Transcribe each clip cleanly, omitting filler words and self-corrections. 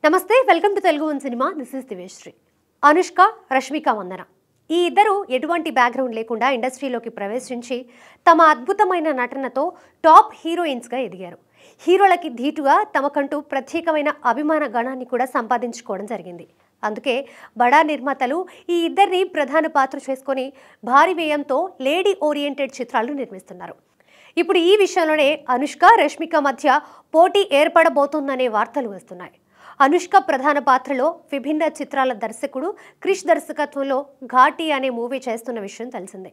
నమస్తే welcome to Telugu one cinema this is Diveshri. Anushka, Rashmika Mandanna ఈ ఇద్దరు ఎటువంటి బ్యాక్గ్రౌండ్ లేకుండా ఇండస్ట్రీలోకి ప్రవేశించి తమ అద్భుతమైన నటనతో టాప్ హీరోయిన్స్గా ఎదిగారు. హీరోలకి ధీటుగా తమకంటూ ప్రత్యేకమైన అభిమాన గణాన్ని కూడా సంపాదించుకోవడం జరిగింది. అందుకే బడా నిర్మాతలు ఈ ఇద్దరిని ప్రధాన పాత్ర చేసుకొని భారీ వ్యయంతో లేడీ ఓరియంటెడ్ చిత్రాలు నిర్మిస్తున్నారు. ఇప్పుడు ఈ విషయంలోనే అనుష్క, రష్మిక మధ్య పోటీ ఏర్పడబోతోందనే వార్తలు వస్తున్నాయి. అనుష్క ప్రధాన పాత్రలో విభిన్న చిత్రాల దర్శకుడు క్రిష్ దర్శకత్వంలో ఘాటి అనే మూవీ చేస్తున్న విషయం తెలిసిందే.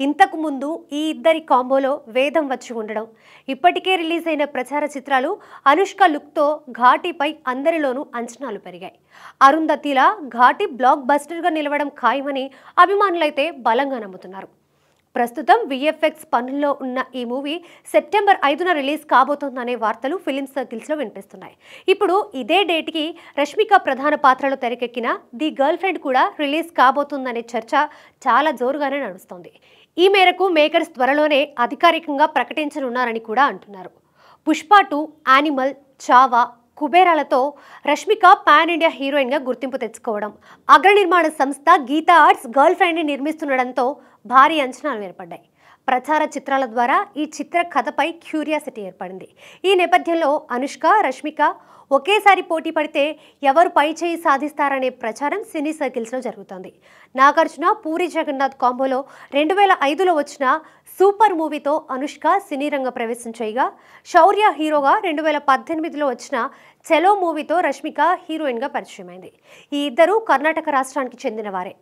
ఇంతకు ముందు ఈ ఇద్దరి కాంబోలో వేదం వచ్చి ఉండడం, ఇప్పటికే రిలీజ్ అయిన ప్రచార చిత్రాలు అనుష్క లుక్తో ఘాటిపై అందరిలోనూ అంచనాలు పెరిగాయి. అరుంధతిలా ఘాటి బ్లాక్ బస్టర్గా నిలవడం ఖాయమని అభిమానులైతే బలంగా నమ్ముతున్నారు. ప్రస్తుతం విఎఫ్ఎక్స్ పనుల్లో ఉన్న ఈ మూవీ సెప్టెంబర్ 5న రిలీజ్ కాబోతోందనే వార్తలు ఫిలిం సర్కిల్స్లో వినిపిస్తున్నాయి. ఇప్పుడు ఇదే డేట్కి రష్మిక ప్రధాన పాత్రలో తెరకెక్కిన ది గర్ల్ ఫ్రెండ్ కూడా రిలీజ్ కాబోతుందనే చర్చ చాలా జోరుగానే నడుస్తోంది. ఈ మేరకు మేకర్స్ త్వరలోనే అధికారికంగా ప్రకటించనున్నారని కూడా అంటున్నారు. Pushpa 2, animal, Chhaava, కుబేరాలతో Rashmika pan India హీరోయిన్గా గుర్తింపు తెచ్చుకోవడం, అగ్ర నిర్మాణ సంస్థ గీతా ఆర్ట్స్ గర్ల్ ఫ్రెండ్ని నిర్మిస్తుండడంతో భారీ అంచనాలు ఏర్పడ్డాయి. ప్రచార చిత్రాల ద్వారా ఈ చిత్ర కథపై క్యూరియాసిటీ ఏర్పడింది. ఈ నేపథ్యంలో అనుష్క, రష్మిక ఒకేసారి పోటీ పడితే ఎవరు పై చేయి సాధిస్తారనే ప్రచారం సినీ సర్కిల్స్లో జరుగుతోంది. నాగార్జున, పూరి జగన్నాథ్ కాంబోలో 2005లో వచ్చిన సూపర్ మూవీతో అనుష్క సినీ రంగ ప్రవేశం చేయగా, శౌర్య హీరోగా 2018లో వచ్చిన చలో మూవీతో రష్మిక హీరోయిన్గా పరిచయమైంది. ఈ ఇద్దరు కర్ణాటక రాష్ట్రానికి చెందిన వారే.